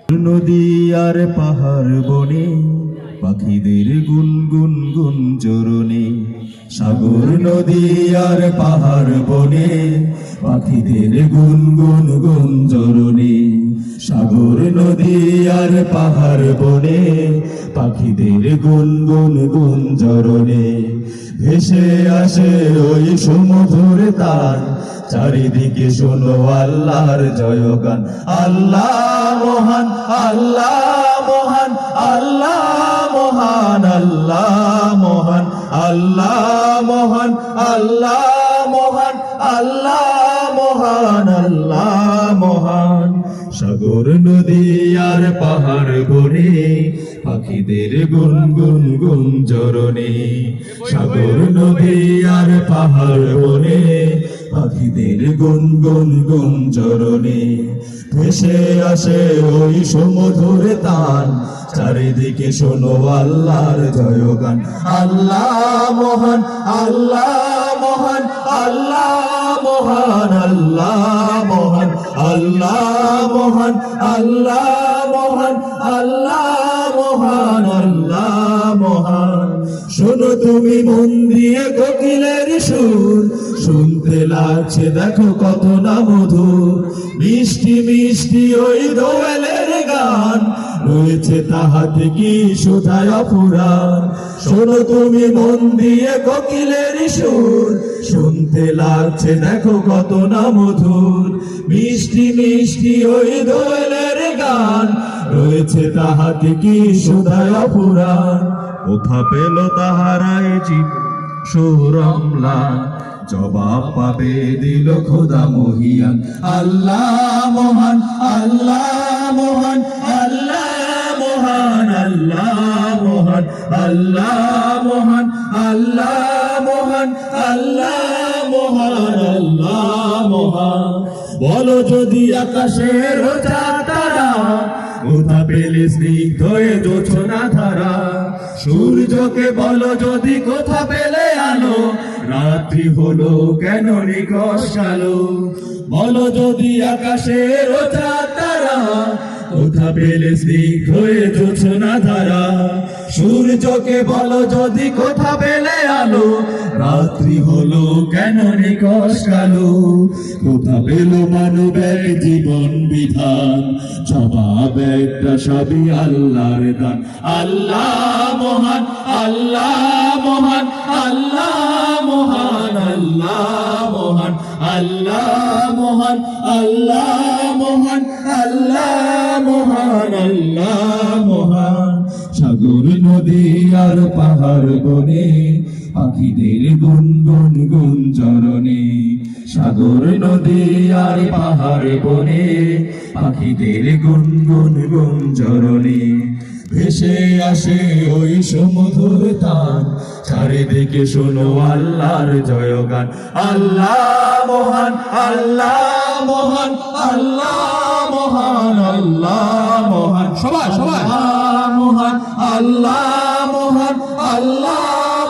নদী আর পাহাড় বনে পাখিদের গুনগুন গুঞ্জরণে, সাগর নদী আর পাহাড় বনে পাখিদের গুনগুন গুঞ্জরণে, সাগর নদী আর পাহাড় বনে পাখিদের গুনগুন গুঞ্জরণে। ভেসে আসে ওই সমুদ্র তার, চারিদিকে শোনো আল্লাহর জয়গান। আল্লাহ মহান, আল্লাহ মহান, আল্লাহ মহান, আল্লাহ মহান, আল্লাহ মহান, আল্লাহ মহান, আল্লাহ মহান, আল্লাহ মহান। সাগর নদী আর পাহাড় বনে পাখিদের গুনগুন গুঞ্জরণে, সাগর নদী আর পাহাড় বনে পাখিদের গুনগুন গুঞ্জরণে। ভেসে আসে ওই সমুদ্র তান, চারিদিকে শোনো আল্লাহর জয়গান। আল্লাহ মহান, আল্লাহ মহান, আল্লাহ মহান, আল্লাহ মহান, আল্লাহ মহান, আল্লাহ মহান, আল্লাহ মহান, আল্লাহ মহান। শোনো তুমি মন দিয়ে কোকিলের সুর, শুনতে লাগছে দেখো কত না মধুর। মিষ্টি মিষ্টি ওই দোয়েলের গান, রয়েছে তাহাতে কি সুধায় অপুরাণ। শোনো তুমি মন দিয়ে কোকিলের সুর, শুনতে লাগছে দেখো কত না মধুর। মিষ্টি মিষ্টি ওই দোয়েলের গান, রয়েছে তাহাতে কি সুধায় অপুরাণ। কোথা পেল তাহারাই জীব সুরমলান, জবাব পাবে দিল খোদা মহিয়ান। আল্লাহ মহান, আল্লাহ মহান, আল্লাহ মহান, আল্লাহ মহান, আল্লাহ মহান, আল্লাহ মহান, আল্লাহ মহান, আল্লাহ মহান। বলো যদি আকাশের তারা, কোথা পেলে স্নিগ্ধ জোছনা ধারা। সূর্যকে বলো যদি কোথা পেলে আলো, রাত্রি হলো কেন নিকষ কালো। বলো যদি আকাশের তারা, কোথা পেলে স্নিগ্ধ জোছনা ধারা। সূর্যকে বলো যদি কোথা পেলে আলো, রাত্রি হলো কেন নিকষ কালো। কোথা পেল মানবের জীবন বিধান, জবাব একটা সবই আল্লাহর দান। আল্লাহ মহান, আল্লাহ মহান, আল্লাহ মহান, আল্লাহ মহান, আল্লাহ মহান, আল্লাহ মহান, আল্লাহ মহান, আল্লাহ মহান। সাগর নদী আর পাহাড় বনে পাখিদের গুনগুন গুঞ্জরণে, সাগর নদী আর পাহাড় বনে পাখিদের গুনগুন গুঞ্জরণে। ভেসে আসে ওই সমুদ্র তান, চারিদিকে শোনো আল্লাহর জয়গান। আল্লাহ মহান, আল্লাহ মহান, আল্লাহ মহান, আল্লাহ মহান। সবাই সবাই মহান, আল্লাহ মহান, আল্লাহ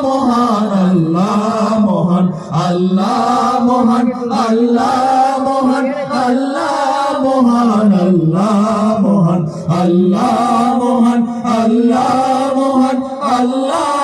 মহান, আল্লাহ মহান, আল্লাহ মহান, আল্লাহ মহান, আল্লাহ মহান, আল্লাহ মহান, আল্লাহ মহান, আল্লাহ মহান, আল্লাহ